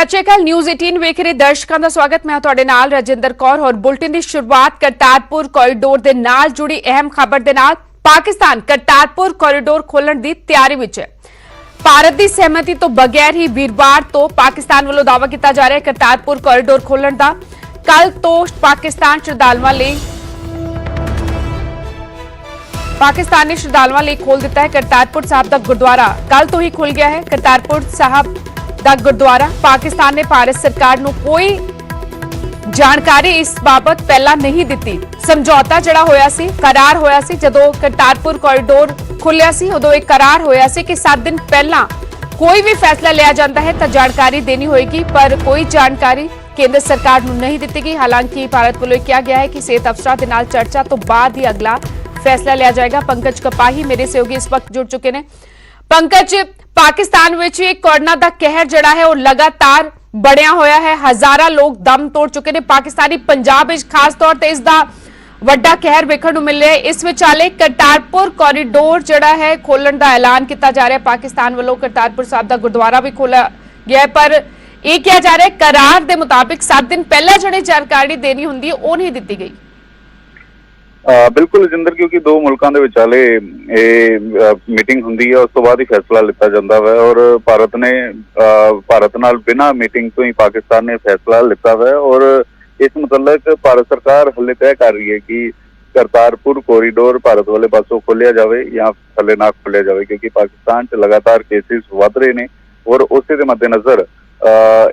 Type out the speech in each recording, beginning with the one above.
सत श्री अकाल न्यूज़ 18 ਵੇਖ ਰਹੇ ਦਰਸ਼ਕਾਂ ਦਾ ਸਵਾਗਤ ਮੈਂ ਤੁਹਾਡੇ ਨਾਲ ਰਜਿੰਦਰ ਕੌਰ ਔਰ ਬੁਲਟਨ ਦੀ ਸ਼ੁਰੂਆਤ ਕਰਤਾਰਪੁਰ ਕੋਰੀਡੋਰ ਦੇ ਨਾਲ ਜੁੜੀ ਅਹਿਮ ਖਬਰ ਦੇ ਨਾਲ ਪਾਕਿਸਤਾਨ ਕਰਤਾਰਪੁਰ ਕੋਰੀਡੋਰ ਖੋਲਣ ਦੀ ਤਿਆਰੀ ਵਿੱਚ ਹੈ। ਭਾਰਤ ਦੀ ਸਹਿਮਤੀ ਤੋਂ ਬਗੈਰ ਹੀ ਵੀਰਵਾਰ ਤੋਂ ਪਾਕਿਸਤਾਨ ਵੱਲੋਂ ਦਾਅਵਾ ਕੀਤਾ ਜਾ ਰਿਹਾ ਹੈ ਕਰਤਾਰਪੁਰ ਕੋਰੀਡੋਰ ਖੋਲਣ ਦਾ। ਕੱਲ ਤੋਂ ਪਾਕਿਸਤਾਨ ਸ਼ਰਧਾਲੂਆਂ ਲਈ पाकिस्तान ने श्रद्धालुओं लिए खोल दिता है करतारपुर साहब का गुरुद्वारा। कल तो ही खुल गया है करतारपुर साहब का गुरुद्वारा। पाकिस्तान ने भारत सरकार को कोई जानकारी इस बाबत पहला नहीं दी। समझौता जड़ा होया सी करार होया सी जदों करतारपुर कॉरिडोर खुलिया सी उदों एक करार होया सी कि 7 दिन पहला कोई भी फैसला लिया जाता है तो जानकारी देनी होगी, पर कोई जानकारी केंद्र सरकार को नहीं दी गई। हालांकि भारत वालों कहा गया है कि सेहत अफसरां दे नाल चर्चा तो बाद ही अगला फैसला लिया जाएगा। पंकज कपाही मेरे सहयोगी इस वक्त जुड़ चुके हैं। पंकज, पाकिस्तान विच कोरोना का कहर जड़ा है और लगातार बढ़िया होया है, हजारां लोग दम तोड़ चुके हैं। पाकिस्तानी पंजाब विच खास तौर पर इसका वड्डा कहर वेखण नूं मिल रहा है। इस विचाले करतारपुर कॉरिडोर जड़ा है खोलण का ऐलान किया जा रहा है। पाकिस्तान वालों करतारपुर साहब का गुरुद्वारा भी खोला गया है, पर यह कहा जा रहा है करार के मुताबिक 7 दिन पहले जिहड़ी जानकारी देनी हुंदी है वो नहीं दी गई। बिल्कुल रजिंदर, क्योंकि दो मुल्कों के विचाले मीटिंग होंगी है, उस तो बाद ही फैसला लिया जाता है और भारत नाल बिना मीटिंग तो ही पाकिस्तान ने फैसला लिया है। और इस मुतलक भारत सरकार हले तय कर रही है कि करतारपुर कोरीडोर भारत वाले पासों खोलिया जाए या थले ना खोलिया जाए, क्योंकि पाकिस्तान च लगातार केसेस वध रहे हैं और उस दे मद्देनजर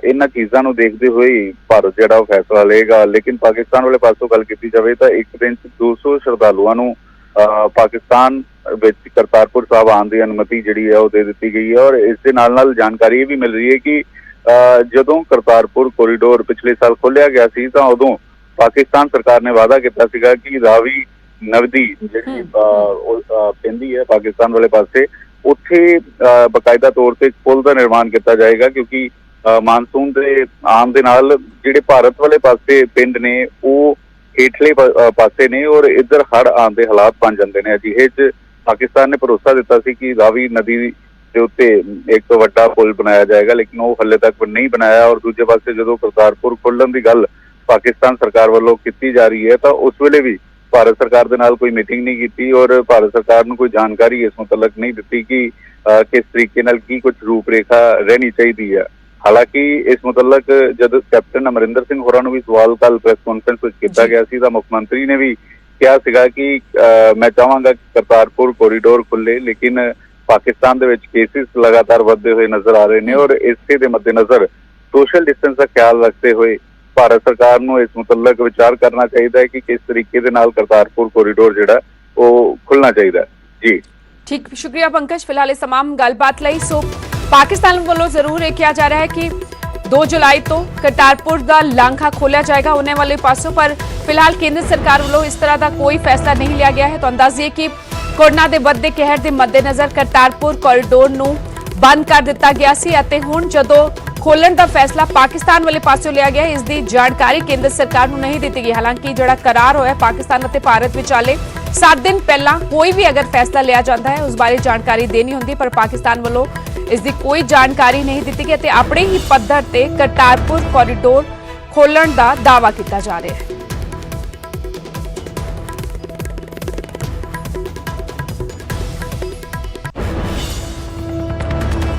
इन्हां चीज़ों को देखते हुए भारत जिहड़ा फैसला लेगा। लेकिन पाकिस्तान वाले पासों गल की जाए तो एक दिन 200 श्रद्धालुओं को पाकिस्तान विच करतारपुर साहब आने की अनुमति जिहड़ी है वो दे दी गई है। और इस दे नाल जानकारी ये भी मिल रही है कि जदों करतारपुर कोरीडोर पिछले साल खोलिया गया सी तां उदों पाकिस्तान सरकार ने वादा किया सीगा कि रावी नदी जिहड़ी पैंदी है पाकिस्तान वाले पासे उत्थे बकायदा तौर पर पुल का निर्माण किया जाएगा, क्योंकि मानसून के आम दे नाल जिहड़े भारत वाले पासे पिंड ने वो हेठले पासे ने और इधर हड़ आने के हालात बन जाते हैं। अजिहे च पाकिस्तान ने भरोसा दिता सी कि रावी नदी के उत्ते एक वड्डा पुल बनाया जाएगा, लेकिन वो हले तक नहीं बनाया। और दूजे पासे जदों करतारपुर खोलण की गल पाकिस्तान सरकार वालों की जा रही है तो उस वेले भी भारत सरकार के नाल कोई मीटिंग नहीं की और भारत सरकार को कोई जानकारी इस मुतलक नहीं दी कि किस तरीके नाल की कुछ रूपरेखा रहनी चाहिए है। हालांकि इस मुतलक जब कैप्टन अमरिंदर सिंह होरां नूं भी सवाल कल प्रेस कॉन्फ्रेंस में किया गया सी, मुख्यमंत्री ने भी कहा सीगा कि मैं चाहांगा कि करतारपुर कोरीडोर खुले, लेकिन पाकिस्तान दे विच केसेस लगातार बढ़ते हुए नजर आ रहे हैं और इसे दे मद्देनजर सोशल डिस्टेंस का ख्याल रखते हुए भारत सरकार को इस मुतलक विचार करना चाहिए कि किस तरीके दे नाल करतारपुर कोरीडोर जिहड़ा वो खुलना चाहिए। जी ठीक, शुक्रिया पंकज फिलहाल इस तमाम गलबात लई। सो पाकिस्तान वालों जरूर ये कहा जा रहा है कि 2 जुलाई तो करतारपुर का लांघा खोलिया जाएगा उन्हें वाले पासों, पर फिलहाल केंद्र सरकार वालों इस तरह का कोई फैसला नहीं लिया गया है। तो अंदाजे कि कोरोना के बढ़ते कहर के मद्देनजर करतारपुर कॉरिडोर नूं बंद कर दिता गया सी अते हुण जदों खोलण का फैसला पाकिस्तान वाले पासों लिया गया, इसकी जानकारी केंद्र सरकार को नहीं दी गई। हालांकि जो करार होया पाकिस्तान और भारत विचाले 7 दिन पहला कोई भी अगर फैसला लिया जाता है उस बारे जानकारी देनी होंगी, पर पाकिस्तान वालों इसकी कोई जानकारी नहीं दी गई। अपने ही पद्धर से करतारपुर कॉरिडोर खोलण का दावा किया जा रहा है।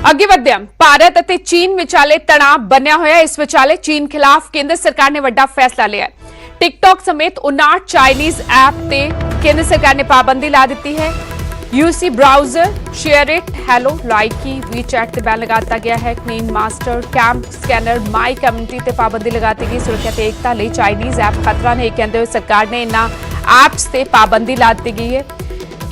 अगे बढ़ते हैं, भारत और चीन विचाले तनाव बनिया होया। इस विचाले चीन खिलाफ केंद्र सरकार ने बड़ा फैसला लिया है। टिकटॉक समेत 59 चाइनीज ऐप ते केंद्र सरकार ने पाबंदी ला दी है। UC browser, share it, hello, Likee, WeChat ते बैन लगाता गया है। Clean master, camp scanner, my community ते पाबंदी लगाती गई। सुरक्षा ते एकता लई चाइनीज ऐप खतरा ने कहते हुए सरकार ने इन्हां ऐप्स ते पाबंदी ला दी गई है।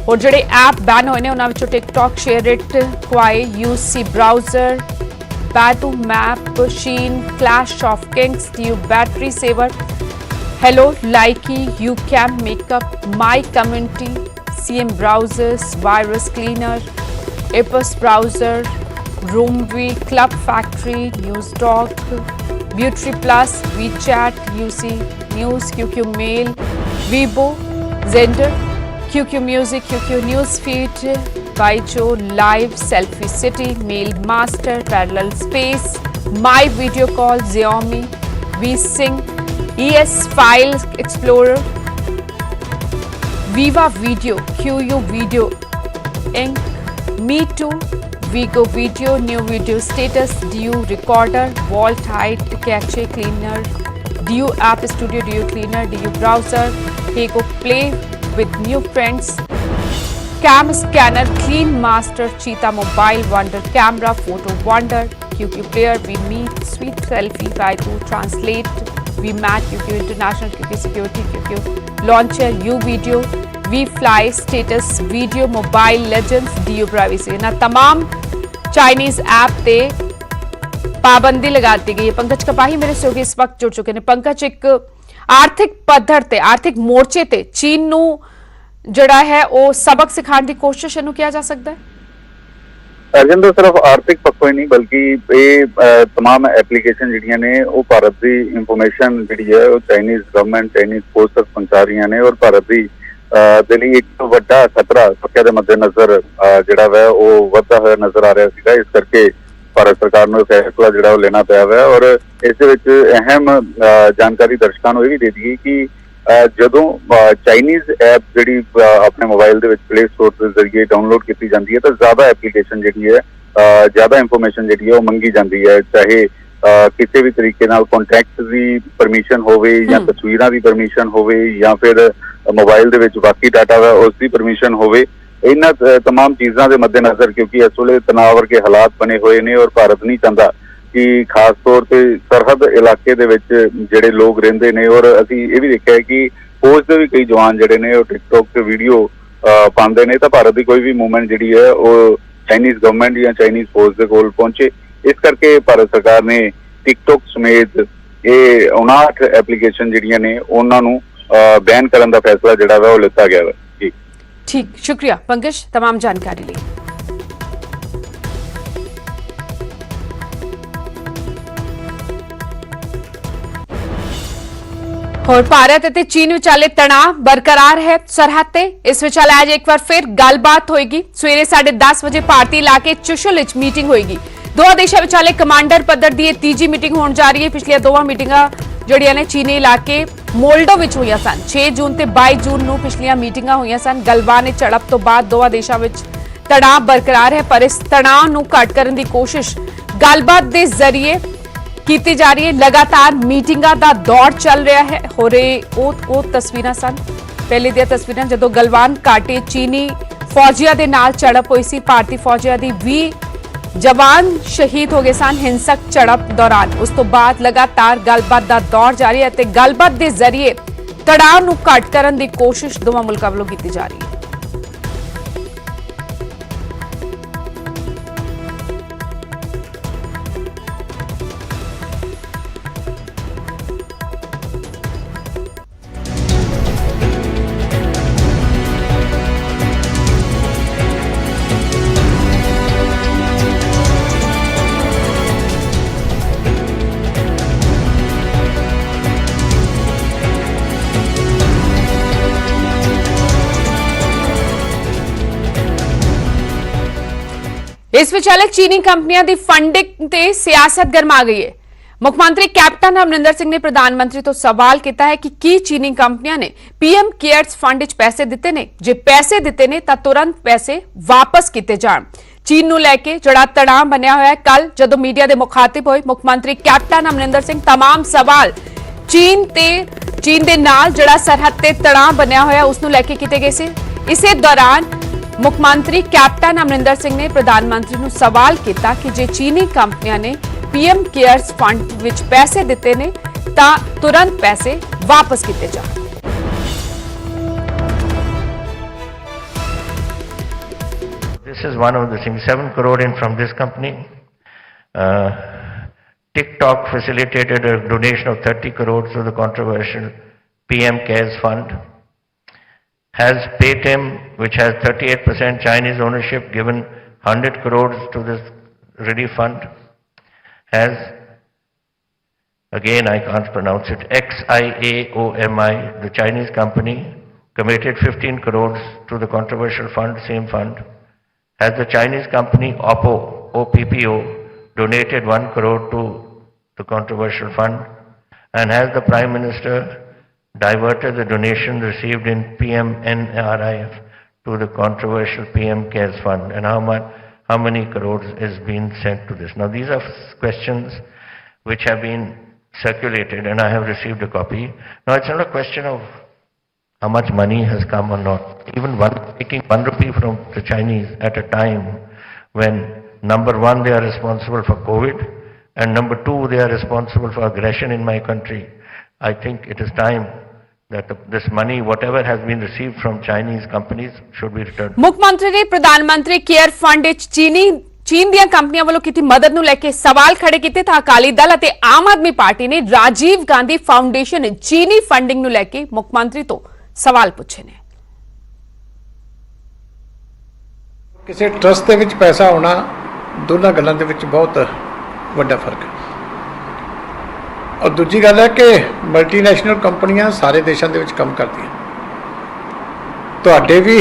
और जोड़े ऐप बैन होए ने उन्हां विचों TikTok, share it, Kwai, UC browser, Baidu map, Shein, Clash of Kings, tube battery saver, hello, Likee, you cam makeup, my community, CM browsers, virus cleaner, APUS browser, रूमवी, club factory, news dog, beauty plus, WeChat, UC news, QQ mail, Weibo, Xender, QQ Music, QQ Newsfeed, Baijo, Live, Selfie City, Mail Master, Parallel Space, My Video Call, Xiaomi, VSync, ES File Explorer, Viva Video, QU Video, Ink, Me Too, Vigo Video, New Video Status, DU Recorder, Vault Height, Cache Cleaner, DU App Studio, DU Cleaner, DU Browser, Hego Play with New Friends, Cam Scanner, Clean Master, Cheetah Mobile Wonder Camera, Photo Wonder, QQ Player, We Meet, Sweet Selfie, Baidu Translate, We Mat, QQ International, QQ Security, QQ Launcher, U Video, We Fly, Status, Video, Mobile Legends, DU Privacy। ना तमाम Chinese app ते पाबंदी लगा दी गई है। पंकज कपाही मेरे सहयोगी इस वक्त जुड़ चुके हैं। पंकज, एक आर्थिक पद्धर ते आर्थिक मोर्चे ते चीन नू ਜਿਹੜਾ ਹੈ ਉਹ ਸਬਕ ਸਿਖਾਉਣ ਦੀ ਕੋਸ਼ਿਸ਼ ਇਹਨੂੰ ਕਿਹਾ ਜਾ ਸਕਦਾ ਹੈ? ਅਰਜਿੰਦਰ, ਸਿਰਫ ਆਰਥਿਕ ਪੱਖੋਂ ਹੀ ਨਹੀਂ ਬਲਕਿ ਇਹ तमाम ਐਪਲੀਕੇਸ਼ਨ ਜਿਹੜੀਆਂ ਨੇ ਉਹ ਭਾਰਤ ਦੀ ਇਨਫੋਰਮੇਸ਼ਨ ਜਿਹੜੀ ਹੈ ਉਹ ਚਾਈਨੀਜ਼ ਗਵਰਨਮੈਂਟ ਚਾਈਨੀਜ਼ ਫੋਰਸ ਤੱਕ ਪਹੁੰਚਾ ਰਹੀਆਂ ਨੇ ਔਰ ਭਾਰਤ ਦੀ ਦੇ ਲਈ ਇੱਕ ਵੱਡਾ ਖਤਰਾ ਸੁਰੱਖਿਆ ਦੇ ਮੱਦੇਨਜ਼ਰ ਜਿਹੜਾ ਵਾ ਉਹ ਵੱਧਦਾ ਹੋਇਆ ਨਜ਼ਰ ਆ ਰਿਹਾ ਸੀਗਾ। ਇਸ ਕਰਕੇ ਭਾਰਤ ਸਰਕਾਰ ਨੂੰ ਇਹ ਫੈਸਲਾ ਜਿਹੜਾ ਉਹ ਲੈਣਾ ਪਿਆ ਵਾ ਔਰ ਇਸ ਦੇ ਵਿੱਚ ਅਹਿਮ ਜਾਣਕਾਰੀ ਦਰਸ਼ਕਾਂ ਨੂੰ ਇਹ ਵੀ ਦੇ ਦਈਏ ਕਿ ਜਦੋਂ ਚਾਈਨੀਜ਼ ਐਪ ਜਿਹੜੀ ਆਪਣੇ ਮੋਬਾਈਲ ਦੇ ਵਿੱਚ ਪਲੇ ਸਟੋਰ ਦੇ ਜ਼ਰੀਏ ਡਾਊਨਲੋਡ ਕੀਤੀ ਜਾਂਦੀ ਹੈ ਤਾਂ ਜ਼ਿਆਦਾ ਐਪਲੀਕੇਸ਼ਨ ਜਿਹੜੀ ਹੈ ਜ਼ਿਆਦਾ ਇਨਫੋਰਮੇਸ਼ਨ ਜਿਹੜੀ ਹੈ ਉਹ ਮੰਗੀ ਜਾਂਦੀ ਹੈ, ਚਾਹੇ ਕਿਸੇ ਵੀ ਤਰੀਕੇ ਨਾਲ ਕੰਟੈਕਟ ਦੀ ਪਰਮਿਸ਼ਨ ਹੋਵੇ ਜਾਂ ਤਸਵੀਰਾਂ ਦੀ ਪਰਮਿਸ਼ਨ ਹੋਵੇ ਜਾਂ ਫਿਰ ਮੋਬਾਈਲ ਦੇ ਵਿੱਚ ਬਾਕੀ ਡਾਟਾ ਵਾ ਉਸ ਦੀ ਪਰਮਿਸ਼ਨ ਹੋਵੇ। ਇਹਨਾਂ तमाम ਚੀਜ਼ਾਂ ਦੇ ਮੱਦੇਨਜ਼ਰ ਕਿਉਂਕਿ ਇਸ ਵੇਲੇ ਤਣਾਅ ਵਰਗੇ ਹਾਲਾਤ ਬਣੇ ਹੋਏ ਨੇ ਔਰ ਭਾਰਤ ਨਹੀਂ ਚਾਹੁੰਦਾ ਕਿ ਖਾਸ ਤੌਰ ਤੇ ਸਰਹੱਦ ਇਲਾਕੇ ਦੇ ਵਿੱਚ ਜਿਹੜੇ ਲੋਕ ਰਹਿੰਦੇ ਨੇ ਔਰ ਅਸੀਂ ਇਹ ਵੀ ਦੇਖਿਆ ਕਿ ਫੌਜ ਦੇ ਵੀ ਕਈ ਜਵਾਨ ਜਿਹੜੇ ਨੇ ਉਹ ਟਿਕਟੋਕ ਤੇ ਵੀਡੀਓ ਪਾਉਂਦੇ ਨੇ ਤਾਂ ਭਾਰਤ ਦੀ ਕੋਈ ਵੀ ਮੂਵਮੈਂਟ ਜਿਹੜੀ ਹੈ ਉਹ ਚਾਈਨੀਜ਼ ਗਵਰਨਮੈਂਟ ਜਾਂ ਚਾਈਨੀਜ਼ ਫੌਜ ਦੇ ਕੋਲ ਪਹੁੰਚੇ। ਇਸ ਕਰਕੇ ਭਾਰਤ ਸਰਕਾਰ ਨੇ ਟਿਕਟੋਕ ਸਮੇਤ ਇਹ 59 ਐਪਲੀਕੇਸ਼ਨ ਜਿਹੜੀਆਂ ਨੇ ਉਹਨਾਂ ਨੂੰ ਬੈਨ ਕਰਨ ਦਾ ਫੈਸਲਾ ਜਿਹੜਾ ਵਾ ਉਹ ਲਿੱਤਾ ਗਿਆ ਵਾ। ਜੀ ਠੀਕ, ਸ਼ੁਕਰੀਆ ਪੰਕਜ तमाम ਜਾਣਕਾਰੀ ਲਈ। और भारत ਅਤੇ ਚੀਨ ਵਿਚਾਲੇ ਤਣਾਅ ਬਰਕਰਾਰ ਹੈ ਸਰਹੱਦ ਤੇ। ਇਸ ਵਿਚਾਲੇ ਅੱਜ ਇੱਕ ਵਾਰ ਫਿਰ ਗੱਲਬਾਤ ਹੋਏਗੀ। ਸਵੇਰੇ 10:30 ਵਜੇ ਭਾਰਤੀ ਇਲਾਕੇ ਚੁਸ਼ਲ ਵਿੱਚ ਮੀਟਿੰਗ ਹੋਏਗੀ। ਦੋਵਾਂ ਦੇਸ਼ਾਂ ਵਿਚਾਲੇ ਕਮਾਂਡਰ ਪੱਧਰ ਦੀ ਇਹ ਤੀਜੀ ਮੀਟਿੰਗ ਹੋਣ ਜਾ ਰਹੀ ਹੈ। ਪਿਛਲੀਆਂ ਦੋਵਾਂ ਮੀਟਿੰਗਾਂ ਜਿਹੜੀਆਂ ਨੇ ਚੀਨੀ ਇਲਾਕੇ ਮੋਲਡੋ ਵਿੱਚ ਹੋਈਆਂ ਸਨ। 6 ਜੂਨ ਤੇ 22 ਜੂਨ ਨੂੰ ਪਿਛਲੀਆਂ ਮੀਟਿੰਗਾਂ ਹੋਈਆਂ ਸਨ। ਗਲਵਾਨ ਵਿੱਚ ਝੜਪ ਤੋਂ ਬਾਅਦ ਦੋਵਾਂ ਦੇਸ਼ਾਂ ਵਿੱਚ ਤਣਾਅ ਬਰਕਰਾਰ ਹੈ ਪਰ ਇਸ ਤਣਾਅ ਨੂੰ ਘੱਟ ਕਰਨ ਦੀ ਕੋਸ਼ਿਸ਼ ਗੱਲਬਾਤ ਦੇ ਜ਼ਰੀਏ ਕੀਤੀ ਜਾ ਰਹੀ ਹੈ। लगातार ਮੀਟਿੰਗਾਂ ਦਾ ਦੌਰ ਚੱਲ ਰਿਹਾ ਹੈ। ਹੋ ਰਹੇ ਉਹ ਤਸਵੀਰਾਂ ਸਨ ਪਹਿਲੇ ਦੀਆਂ ਤਸਵੀਰਾਂ ਜਦੋਂ ਗਲਵਾਨ ਘਾਟੀ ਚੀਨੀ ਫੌਜੀਆਂ ਦੇ ਨਾਲ ਝੜਪ ਹੋਈ ਸੀ। ਭਾਰਤੀ ਫੌਜੀਆਂ ਦੀ 20 ਜਵਾਨ ਸ਼ਹੀਦ ਹੋ ਗਏ ਸਨ ਹਿੰਸਕ ਝੜਪ ਦੌਰਾਨ। ਉਸ ਤੋਂ ਬਾਅਦ ਲਗਾਤਾਰ ਗੱਲਬਾਤ ਦਾ ਦੌਰ ਜਾਰੀ ਹੈ ਤੇ ਗੱਲਬਾਤ ਦੇ ਜ਼ਰੀਏ ਤਣਾਅ ਨੂੰ ਘੱਟ ਕਰਨ ਦੀ ਕੋਸ਼ਿਸ਼ ਦੋਵਾਂ ਮੁਲਕਾਂ ਵੱਲੋਂ ਕੀਤੀ ਜਾ ਰਹੀ ਹੈ। इस विचाले चीनी कंपनियां दी फंडिंग ते सियासत गरमा गई है। मुख्यमंत्री कैप्टन अमरिंदर सिंह ने प्रधानमंत्री तो सवाल किया है कि की चीनी कंपनियां ने पीएम केयर्स फंड विच पैसे दिते ने, जे पैसे दिते ने तां तुरंत पैसे वापस किते जाण। चीन नूं लैके जिहड़ा तणाव बनिया होया है, कल जदों मीडिया दे मुखातिब होए मुख्यमंत्री कैप्टन अमरिंदर सिंह तमाम सवाल चीन दे नाल जिहड़ा सरहद ते तणाव बनिया होया उस नूं लैके कीते गए सी। इसे दौरान मुख्यमंत्री कैप्टन अमरिंदर सिंह ने प्रधानमंत्री नूं सवाल किया कि जे चीनी कंपनियां ने पीएम केयर्स फंड विच पैसे दिते ने तां तुरंत पैसे वापस किते जाण। This is one of the things, 7 crore in from this company. TikTok facilitated a donation of 30 crores to the controversial PM Cares Fund. Has Paytm, which has 38% Chinese ownership, given 100 crores to this relief fund. Has, again I can't pronounce it, XIAOMI, the Chinese company, committed 15 crores to the controversial fund, same fund. Has the Chinese company OPPO donated 1 crore to the controversial fund? And has the Prime Minister diverted the donation received in PMNRIF to the controversial PM CARES fund? And how many crores is being sent to this? Now, these are questions which have been circulated, and I have received a copy. Now, it's not a question of how much money has come or not. Even taking 1 rupee from the Chinese at a time when, number one, they are responsible for COVID, and number two, they are responsible for aggression in my country. I think it is time that this money, whatever has been received from Chinese companies, should be returned. ਮੁੱਖ ਮੰਤਰੀ ਨੇ ਪ੍ਰਧਾਨ ਮੰਤਰੀ care fund ਵਿੱਚ ਚੀਨ ਦੀਆਂ ਕੰਪਨੀਆਂ ਵੱਲੋਂ ਕੀਤੀ ਮਦਦ ਨੂੰ ਲੈ ਕੇ ਸਵਾਲ ਖੜੇ ਕੀਤੇ ਤਾਂ ਅਕਾਲੀ ਦਲ ਅਤੇ ਆਮ ਆਦਮੀ ਪਾਰਟੀ ਨੇ ਰਾਜੀਵ ਗਾਂਧੀ ਫਾਊਂਡੇਸ਼ਨ ਚੀਨੀ ਫੰਡਿੰਗ ਨੂੰ ਲੈ ਕੇ ਮੁੱਖ ਮੰਤਰੀ ਤੋਂ ਸਵਾਲ ਪੁੱਛੇ ਨੇ। ਕਿਸੇ ਟਰਸਟ ਦੇ ਵਿੱਚ ਪੈਸਾ ਆਉਣਾ ਦੋਨਾਂ ਗੱਲਾਂ ਦੇ ਵਿੱਚ ਬਹੁਤ ਵੱਡਾ ਫਰਕ ਹੈ। ਔਰ ਦੂਜੀ ਗੱਲ ਹੈ ਕਿ ਮਲਟੀਨੈਸ਼ਨਲ ਕੰਪਨੀਆਂ ਸਾਰੇ ਦੇਸ਼ਾਂ ਦੇ ਵਿੱਚ ਕੰਮ ਕਰਦੀਆਂ। ਤੁਹਾਡੇ ਵੀ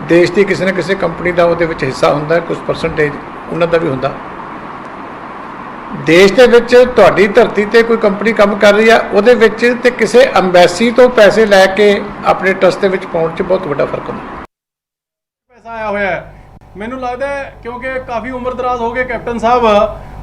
ਦੇਸ਼ ਦੀ ਕਿਸੇ ਨਾ ਕਿਸੇ ਕੰਪਨੀ ਦਾ ਉਹਦੇ ਵਿੱਚ ਹਿੱਸਾ ਹੁੰਦਾ, ਕੁਝ ਪਰਸੈਂਟੇਜ ਉਹਨਾਂ ਦਾ ਵੀ ਹੁੰਦਾ। ਦੇਸ਼ ਦੇ ਵਿੱਚ ਤੁਹਾਡੀ ਧਰਤੀ ਤੇ ਕੋਈ ਕੰਪਨੀ ਕੰਮ ਕਰ ਰਹੀ ਆ, ਉਹਦੇ ਵਿੱਚ ਤੇ ਕਿਸੇ ਐਮਬੈਸੀ ਤੋਂ ਪੈਸੇ ਲੈ ਕੇ ਆਪਣੇ ਟਰਸਟ ਦੇ ਵਿੱਚ ਪਾਉਣ 'ਚ ਬਹੁਤ ਵੱਡਾ ਫਰਕ ਹੁੰਦਾ। ਪੈਸਾ ਆਇਆ ਹੋਇਆ ਹੈ, ਮੈਨੂੰ ਲੱਗਦਾ ਕਿਉਂਕਿ ਕਾਫੀ ਉਮਰ ਦਰਾਜ਼ ਹੋ ਗਏ ਕੈਪਟਨ ਸਾਹਿਬ,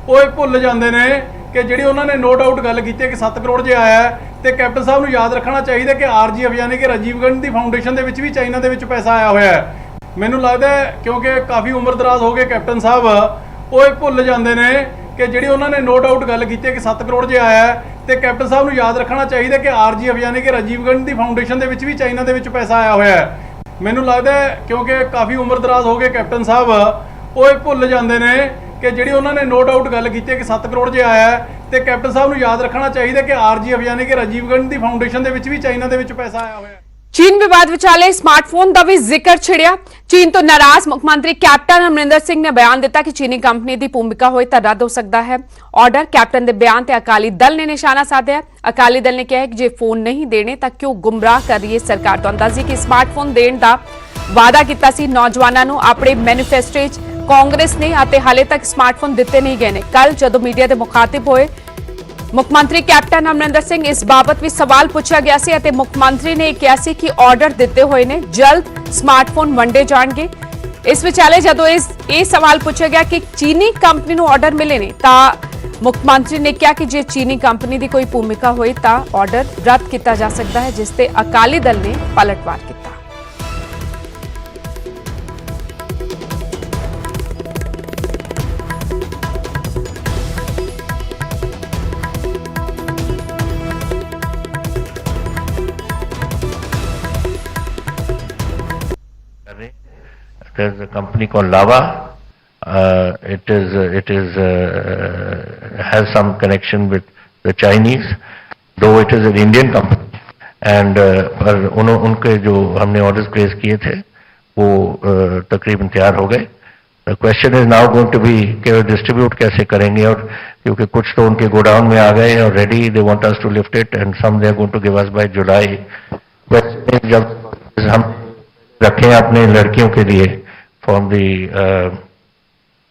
ਉਹ ਇਹ ਭੁੱਲ ਜਾਂਦੇ ਨੇ ਕਿ ਜਿਹੜੀ ਉਹਨਾਂ ਨੇ ਨੋ ਡਾਊਟ ਗੱਲ ਕੀਤੀ ਕਿ 7 ਕਰੋੜ ਜੇ ਆਇਆ ਹੈ, ਤੇ ਕੈਪਟਨ ਸਾਹਿਬ ਨੂੰ ਯਾਦ ਰੱਖਣਾ ਚਾਹੀਦਾ ਕਿ ਆਰਜੀਐਫ ਯਾਨੀ ਕਿ ਰਾਜੀਵ ਗਾਂਧੀ ਫਾਊਂਡੇਸ਼ਨ ਦੇ ਵਿੱਚ ਵੀ ਚਾਈਨਾ ਦੇ ਵਿੱਚ ਪੈਸਾ ਆਇਆ ਹੋਇਆ ਹੈ। ਮੈਨੂੰ ਲੱਗਦਾ ਕਿਉਂਕਿ ਕਾਫੀ ਉਮਰ ਦਰਾਜ਼ ਹੋ ਗਏ ਕੈਪਟਨ ਸਾਹਿਬ, ਉਹ ਇਹ ਭੁੱਲ ਜਾਂਦੇ ਨੇ ਕਿ ਜਿਹੜੀ ਉਹਨਾਂ ਨੇ ਨੋ ਡਾਊਟ ਗੱਲ ਕੀਤੀ ਕਿ 7 ਕਰੋੜ ਜੇ ਆਇਆ ਹੈ, ਤੇ ਕੈਪਟਨ ਸਾਹਿਬ ਨੂੰ ਯਾਦ ਰੱਖਣਾ ਚਾਹੀਦਾ ਕਿ ਆਰਜੀਐਫ ਯਾਨੀ ਕਿ ਰਾਜੀਵ ਗਾਂਧੀ ਫਾਊਂਡੇਸ਼ਨ ਦੇ ਵਿੱਚ ਵੀ ਚਾਈਨਾ ਦੇ ਵਿੱਚ ਪੈਸਾ ਆਇਆ ਹੋਇਆ ਹੈ। ਮੈਨੂੰ ਲੱਗਦਾ ਕਿਉਂਕਿ ਕਾਫੀ ਉਮਰ ਦਰਾਜ਼ ਹੋ ਗਏ ਕੈਪਟਨ ਸਾਹਿਬ, ਉਹ ਇਹ ਭੁੱਲ ਜਾਂਦੇ ਨੇ ਕਿ ਜਿਹੜੀ ਉਹਨਾਂ ਨੇ ਨੋ ਡਾਊਟ ਗੱਲ ਕੀਤੀ ਕਿ 7 ਕਰੋੜ ਜੇ ਆਇਆ ਹੈ, ਤੇ ਕੈਪਟਨ ਸਾਹਿਬ ਨੂੰ ਯਾਦ ਰੱਖਣਾ ਚਾਹੀਦਾ ਕਿ ਆਰਜੀਐਫ ਯਾਨੀ ਕਿ ਰਾਜੀਵ ਗਾਂਧੀ ਫਾਊਂਡੇਸ਼ਨ ਦੇ ਵਿੱਚ ਵੀ ਚਾਈਨਾ ਦੇ ਵਿੱਚ ਪੈਸਾ ਆਇਆ ਹੋਇਆ ਹੈ। ਚੀਨ ਵਿਵਾਦ ਵਿਚਾਲੇ ਸਮਾਰਟਫੋਨ ਦਾ ਵੀ ਜ਼ਿਕਰ ਛਿੜਿਆ। ਚੀਨ ਤੋਂ ਨਾਰਾਜ਼ ਮੁੱਖ ਮੰਤਰੀ ਕੈਪਟਨ ਅਮਰਿੰਦਰ ਸਿੰਘ ਨੇ ਬਿਆਨ ਦਿੱਤਾ ਕਿ ਚੀਨੀ ਕੰਪਨੀ ਦੀ ਭੂਮਿਕਾ ਹੋਏ ਤਾਂ ਰੱਦ ਹੋ ਸਕਦਾ ਹੈ ਆਰਡਰ। ਕੈਪਟਨ ਦੇ ਬਿਆਨ ਤੇ ਅਕਾਲੀ ਦਲ ਨੇ ਨਿਸ਼ਾਨਾ ਸਾਧਿਆ। ਅਕਾਲੀ ਦਲ ਨੇ ਕਿਹਾ ਕਿ ਜੇ ਫੋਨ ਨਹੀਂ ਦੇਣੇ ਤਾਂ ਕਿਉਂ ਗੁੰਮਰਾਹ ਕਰ ਰਹੀ ਹੈ ਸਰਕਾਰ। ਤੋਂ ਅੰਦਾਜ਼ੀ ਕਿ ਸਮਾਰਟਫੋਨ ਦੇਣ ਦਾ ਵਾਅਦਾ ਕੀਤਾ ਸੀ ਨੌਜਵਾਨਾਂ ਨੂੰ ਆਪਣੇ ਮੈਨੀਫੈਸਟੋ 'ਚ ਕਾਂਗਰਸ ਨੇ, ਅਤੇ ਹਾਲੇ ਤੱਕ ਸਮਾਰਟਫੋਨ ਦਿੱਤੇ ਨਹੀਂ ਗਏ ਨੇ। ਕੱਲ ਜਦੋਂ ਮੀਡੀਆ ਦੇ ਮੁਖਾਤਿਬ ਹੋਏ ਮੁੱਖ ਮੰਤਰੀ ਕੈਪਟਨ ਅਮਰਿੰਦਰ ਸਿੰਘ, ਇਸ ਬਾਬਤ ਵੀ ਸਵਾਲ ਪੁੱਛਿਆ ਗਿਆ ਸੀ ਅਤੇ ਮੁੱਖ ਮੰਤਰੀ ਨੇ ਕਿਹਾ ਸੀ ਕਿ ਆਰਡਰ ਦਿੱਤੇ ਹੋਏ ਨੇ, ਜਲਦ ਸਮਾਰਟਫੋਨ ਵੰਡੇ ਜਾਣਗੇ। ਇਸ ਵਿਚਾਲੇ ਜਦੋਂ ਇਹ ਸਵਾਲ ਪੁੱਛਿਆ ਗਿਆ ਕਿ ਚੀਨੀ ਕੰਪਨੀ ਨੂੰ ਆਰਡਰ ਮਿਲੇ ਨੇ ਤਾਂ ਮੁੱਖ ਮੰਤਰੀ ਨੇ ਕਿਹਾ ਕਿ ਜੇ ਚੀਨੀ ਕੰਪਨੀ ਦੀ ਕੋਈ ਭੂਮਿਕਾ ਹੋਈ ਤਾਂ ਆਰਡਰ ਰੱਦ ਕੀਤਾ ਜਾ ਸਕਦਾ ਹੈ, ਜਿਸ ਤੇ ਅਕਾਲੀ ਦਲ ਨੇ ਪਲਟਵਾਰ ਕੀਤਾ। There's a company called Lava. It has some connection with the Chinese, though it is an Indian company. And पर उनके जो हमने orders place किए थे वो तकरीबन तैयार हो गए। The question is now going to be कि distribute कैसे करेंगे, और क्योंकि कुछ तो उनके गोडाउन में आ गए और ready, they want us to lift it, and some they are going to give us by July. But जब हम रखें अपने लड़कियों के लिए from the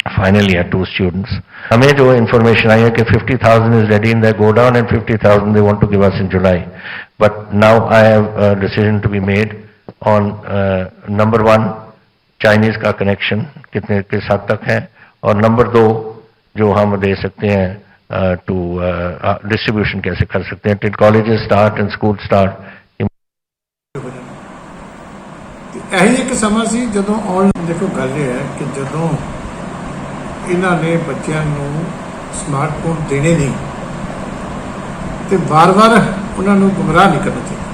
final year 2 students, हमें जो information आई है कि 50,000 is ready in their godown and 50,000 they want to give us in July. But now I have a decision to be made on number 1 Chinese का connection कितने किस हद तक है, और number 2 जो हम दे सकते हैं to distribution कैसे कर सकते हैं till colleges start and school start। ਇਹੀ ਇੱਕ ਸਮਾਂ ਸੀ ਜਦੋਂ ਆਨਲਾਈਨ, ਦੇਖੋ ਗੱਲ ਇਹ ਹੈ ਕਿ ਜਦੋਂ ਇਹਨਾਂ ਨੇ ਬੱਚਿਆਂ ਨੂੰ ਸਮਾਰਟਫੋਨ ਦੇਣੇ ਨਹੀਂ ਤੇ ਵਾਰ-ਵਾਰ ਉਹਨਾਂ ਨੂੰ ਗੁੰਮਰਾਹ ਨਹੀਂ ਕਰਨਾ ਚਾਹੀਦਾ,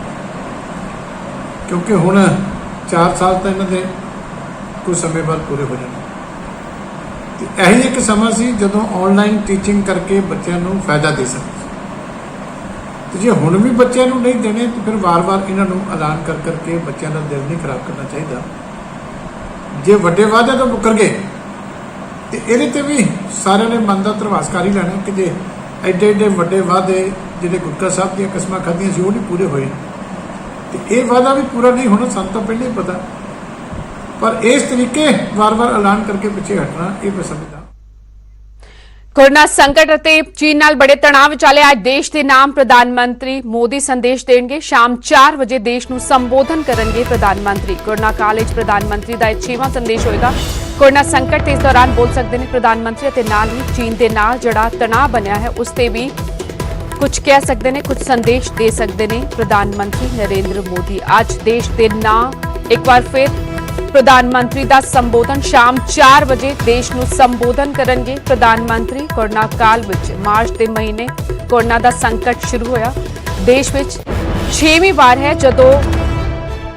ਕਿਉਂਕਿ ਹੁਣ 4 ਸਾਲ ਤਾਂ ਇਹਨਾਂ ਦੇ ਕੁਝ ਸਮੇਂ ਬਾਅਦ ਪੂਰੇ ਹੋ ਜਾਣੇ। ਤੇ ਇਹੀ ਇੱਕ ਸਮਾਂ ਸੀ ਜਦੋਂ ਆਨਲਾਈਨ ਟੀਚਿੰਗ ਕਰਕੇ ਬੱਚਿਆਂ ਨੂੰ ਫਾਇਦਾ ਦੇ ਸਕਦੇ। ਤੇ ਜੇ ਹੁਣ ਵੀ ਬੱਚਿਆਂ ਨੂੰ ਨਹੀਂ ਦੇਣੇ ਤਾਂ ਫਿਰ ਵਾਰ-ਵਾਰ ਇਹਨਾਂ ਨੂੰ ਐਲਾਨ ਕਰ ਕਰਕੇ ਬੱਚਿਆਂ ਦਾ ਦਿਲ ਨਹੀਂ ਖਰਾਬ ਕਰਨਾ ਚਾਹੀਦਾ। ਜੇ ਵੱਡੇ ਵਾਅਦੇ ਤੋਂ ਮੁੱਕਰ ਗਏ ਤੇ ਇਹਦੇ ਤੇ ਵੀ ਸਾਰਿਆਂ ਨੇ ਮਨ ਦਾ ਧਰਵਾਸ ਕਰ ਹੀ ਲੈਣਾ ਕਿ ਜੇ ਐਡੇ ਵੱਡੇ ਵਾਅਦੇ ਜਿਹੜੇ ਗੁਟਕਾ ਸਾਹਿਬ ਦੀਆਂ ਕਸਮਾਂ ਖਾਧੀਆਂ ਸੀ ਉਹ ਨਹੀਂ ਪੂਰੇ ਹੋਏ, ਤੇ ਇਹ ਵਾਅਦਾ ਵੀ ਪੂਰਾ ਨਹੀਂ ਹੋਣਾ ਸਾਨੂੰ ਤਾਂ ਪਹਿਲਾਂ ਹੀ ਪਤਾ। ਪਰ ਇਸ ਤਰੀਕੇ ਵਾਰ-ਵਾਰ ਐਲਾਨ ਕਰਕੇ ਪਿੱਛੇ ਹਟਣਾ ਇਹ ਮੈਂ ਸਮਝਦਾ। ਕੋਰੋਨਾ ਸੰਕਟ ਅਤੇ ਚੀਨ ਨਾਲ ਬੜੇ ਤਣਾਅ ਵਿਚਾਲੇ ਅੱਜ ਦੇਸ਼ ਦੇ ਨਾਮ ਪ੍ਰਧਾਨ ਮੰਤਰੀ ਮੋਦੀ ਸੰਦੇਸ਼ ਦੇਣਗੇ। ਸ਼ਾਮ 4 ਵਜੇ ਦੇਸ਼ ਨੂੰ ਸੰਬੋਧਨ ਕਰਨਗੇ ਪ੍ਰਧਾਨ ਮੰਤਰੀ। ਕੋਰੋਨਾ ਕਾਲ ਵਿੱਚ ਪ੍ਰਧਾਨ ਮੰਤਰੀ ਦਾ ਇਹ 6ਵਾਂ ਸੰਦੇਸ਼ ਹੋਏਗਾ। ਕੋਰੋਨਾ ਸੰਕਟ ਤੇ ਇਸ ਦੌਰਾਨ ਬੋਲ ਸਕਦੇ ਨੇ ਪ੍ਰਧਾਨ ਮੰਤਰੀ ਅਤੇ ਨਾਲ ਹੀ ਚੀਨ ਦੇ ਨਾਲ ਜਿਹੜਾ ਤਣਾਅ ਬਣਿਆ ਹੈ ਉਸ ਤੇ ਵੀ ਕੁਝ ਕਹਿ ਸਕਦੇ ਨੇ, ਕੁਝ ਸੰਦੇਸ਼ ਦੇ ਸਕਦੇ ਨੇ ਪ੍ਰਧਾਨ ਮੰਤਰੀ ਨਰਿੰਦਰ ਮੋਦੀ। ਅੱਜ ਦੇਸ਼ ਦੇ ਨਾਂ ਇੱਕ ਵਾਰ ਫਿਰ ਪ੍ਰਧਾਨ ਮੰਤਰੀ ਦਾ ਸੰਬੋਧਨ ਸ਼ਾਮ 4 ਵਜੇ ਦੇਸ਼ ਨੂੰ ਸੰਬੋਧਨ ਕਰਨਗੇ ਪ੍ਰਧਾਨ ਮੰਤਰੀ। ਕੋਰੋਨਾ ਕਾਲ ਵਿੱਚ ਮਾਰਚ ਦੇ ਮਹੀਨੇ ਕੋਰੋਨਾ ਦਾ ਸੰਕਟ ਸ਼ੁਰੂ ਹੋਇਆ। ਦੇਸ਼ ਵਿੱਚ 6ਵੀਂ ਵਾਰ ਹੈ ਜਦੋਂ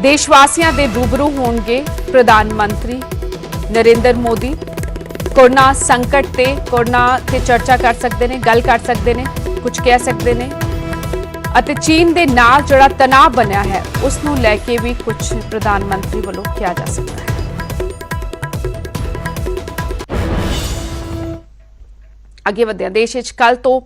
ਦੇਸ਼ਵਾਸੀਆਂ ਦੇ ਰੂਬਰੂ ਹੋਣਗੇ ਪ੍ਰਧਾਨ ਮੰਤਰੀ ਨਰਿੰਦਰ ਮੋਦੀ। ਕੋਰੋਨਾ ਸੰਕਟ ਤੇ ਕੋਰੋਨਾ ਤੇ ਚਰਚਾ ਕਰ ਸਕਦੇ ਨੇ, ਗੱਲ ਕਰ ਸਕਦੇ ਨੇ, ਕੁਝ ਕਹਿ ਸਕਦੇ ਨੇ ਅਤੇ ਚੀਨ ਦੇ ਨਾਲ ਜਿਹੜਾ ਤਣਾਅ ਬਣਿਆ ਹੈ ਉਸ ਨੂੰ ਲੈ ਕੇ ਵੀ ਕੁਝ ਪ੍ਰਧਾਨ ਮੰਤਰੀ ਵੱਲੋਂ ਕਿਹਾ ਜਾ ਸਕਦਾ ਹੈ। ਅੱਗੇ ਵਧਿਆ ਦੇਸ਼ ਵਿੱਚ ਕੱਲ ਤੋਂ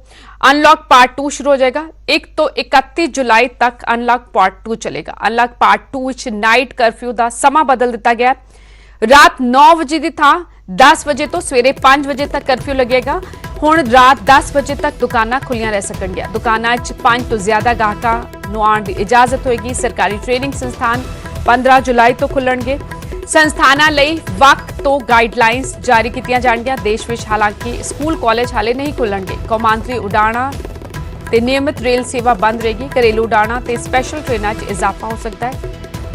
ਅਨਲੌਕ ਪਾਰਟ 2 ਸ਼ੁਰੂ ਹੋ ਜਾਏਗਾ। 1 ਤੋਂ 31 ਜੁਲਾਈ ਤੱਕ ਅਨਲੌਕ ਪਾਰਟ 2 ਚਲੇਗਾ। ਅਨਲੌਕ ਪਾਰਟ 2 ਵਿੱਚ ਨਾਈਟ ਕਰਫਿਊ ਦਾ ਸਮਾਂ ਬਦਲ ਦਿੱਤਾ ਗਿਆ। ਰਾਤ 9 ਵਜੇ ਦੀ ਥਾਂ 10 ਵਜੇ ਤੋਂ ਸਵੇਰੇ 5 ਵਜੇ ਤੱਕ ਕਰਫਿਊ ਲੱਗੇਗਾ। ਹੁਣ ਰਾਤ 10 ਵਜੇ ਤੱਕ ਦੁਕਾਨਾਂ ਖੁੱਲੀਆਂ ਰਹਿ ਸਕਣਗੀਆਂ। ਦੁਕਾਨਾਂ 'ਚ 5 ਤੋਂ ਜ਼ਿਆਦਾ ਗਾਹਕਾਂ ਨੂੰ ਆਉਣ ਦੀ ਇਜਾਜ਼ਤ ਹੋਏਗੀ। ਸਰਕਾਰੀ ਟ੍ਰੇਨਿੰਗ ਸੰਸਥਾਨ 15 ਜੁਲਾਈ ਤੋਂ ਖੁੱਲਣਗੇ। ਸੰਸਥਾਨਾਂ ਲਈ ਵਕਤ ਤੋਂ ਗਾਈਡਲਾਈਨਸ ਜਾਰੀ ਕੀਤੀਆਂ ਜਾਣਗੀਆਂ। ਦੇਸ਼ ਵਿੱਚ ਹਾਲਾਂਕਿ ਸਕੂਲ ਕਾਲਜ ਹਾਲੇ ਨਹੀਂ ਖੁੱਲਣਗੇ। ਕੌਮਾਂਤਰੀ ਉਡਾਣਾਂ ਤੇ ਨਿਯਮਿਤ ਰੇਲ ਸੇਵਾ ਬੰਦ ਰਹੇਗੀ। ਘਰੇਲੂ ਉਡਾਣਾਂ ਤੇ ਸਪੈਸ਼ਲ ਟ੍ਰੇਨਾਂ 'ਚ ਇਜ਼ਾਫਾ ਹੋ ਸਕਦਾ ਹੈ।